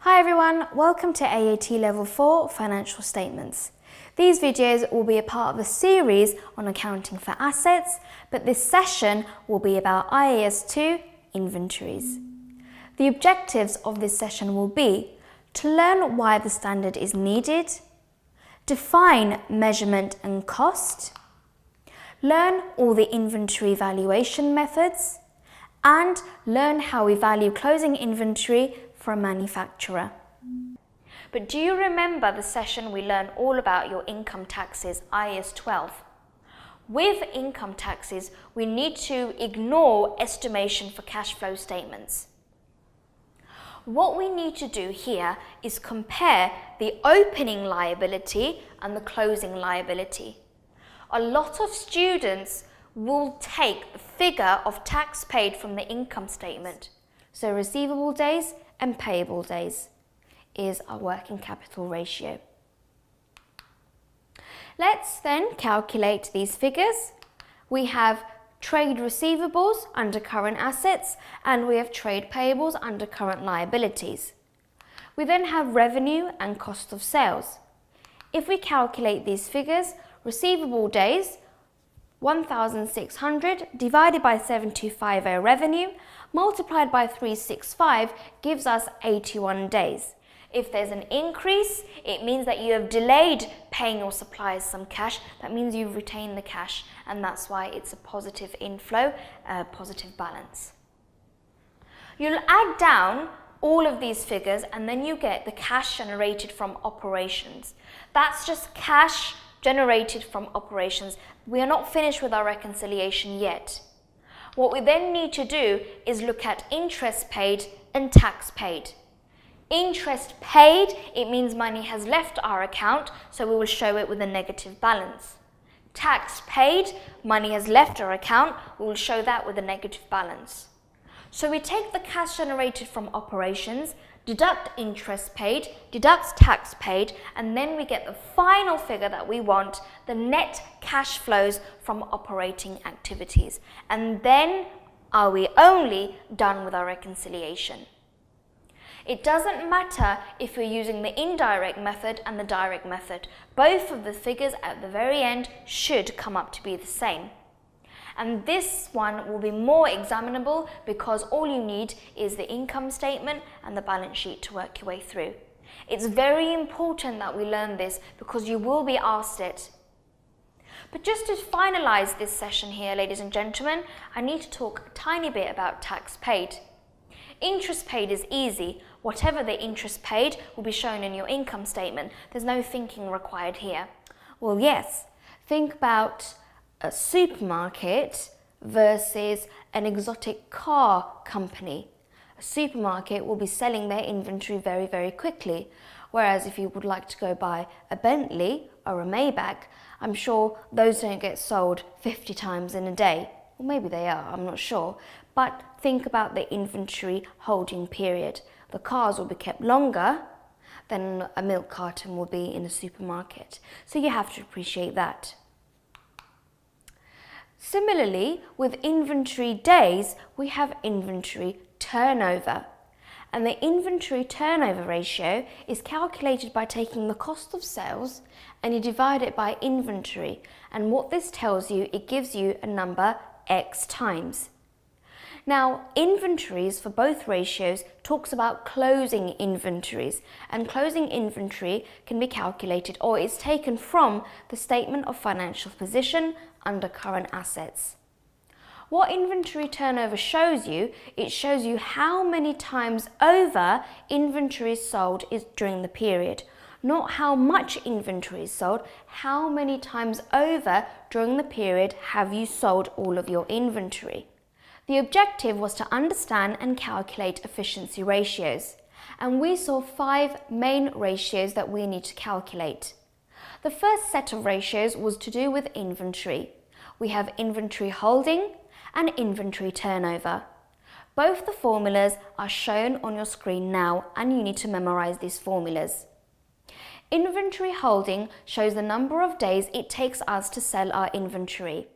Hi everyone, welcome to AAT Level 4 Financial Statements. These videos will be a part of a series on accounting for assets, but this session will be about IAS 2 inventories. The objectives of this session will be to learn why the standard is needed, define measurement and cost, learn all the inventory valuation methods, and learn how we value closing inventory for a manufacturer. But do you remember the session we learned all about your income taxes, IAS 12? With income taxes, we need to ignore estimation for cash flow statements. What we need to do here is compare the opening liability and the closing liability. A lot of students will take the figure of tax paid from the income statement. So receivable days and payable days is our working capital ratio. Let's then calculate these figures. We have trade receivables under current assets and we have trade payables under current liabilities. We then have revenue and cost of sales. If we calculate these figures, receivable days 1,600 divided by 7,250 revenue multiplied by 365 gives us 81 days. If there's an increase, it means that you have delayed paying your suppliers some cash. That means you've retained the cash, and that's why it's a positive inflow, a positive balance. You'll add down all of these figures and then you get the cash generated from operations. That's just cash generated from operations. We are not finished with our reconciliation yet. What we then need to do is look at interest paid and tax paid. Interest paid, it means money has left our account, so we will show it with a negative balance. Tax paid, money has left our account, we will show that with a negative balance. So we take the cash generated from operations, deduct interest paid, deduct tax paid, and then we get the final figure that we want, the net cash flows from operating activities. And then are we only done with our reconciliation. It doesn't matter if we're using the indirect method and the direct method. Both of the figures at the very end should come up to be the same. And this one will be more examinable because all you need is the income statement and the balance sheet to work your way through. It's very important that we learn this because you will be asked it. But just to finalize this session here, ladies and gentlemen, I need to talk a tiny bit about tax paid. Interest paid is easy. Whatever the interest paid will be shown in your income statement. There's no thinking required here. Well, yes, think about a supermarket versus an exotic car company. A supermarket will be selling their inventory very, very quickly, whereas if you would like to go buy a Bentley or a Maybach, I'm sure those don't get sold 50 times in a day. Or maybe they are, I'm not sure. But think about the inventory holding period. The cars will be kept longer than a milk carton will be in a supermarket. So you have to appreciate that. Similarly, with inventory days, we have inventory turnover. And the inventory turnover ratio is calculated by taking the cost of sales and you divide it by inventory. And what this tells you, it gives you a number X times. Now, inventories for both ratios talks about closing inventories, and closing inventory can be calculated or is taken from the statement of financial position under current assets. What inventory turnover shows you, it shows you how many times over inventory is sold during the period. Not how much inventory is sold, how many times over during the period have you sold all of your inventory. The objective was to understand and calculate efficiency ratios, and we saw 5 main ratios that we need to calculate. The first set of ratios was to do with inventory. We have inventory holding and inventory turnover. Both the formulas are shown on your screen now, and you need to memorize these formulas. Inventory holding shows the number of days it takes us to sell our inventory.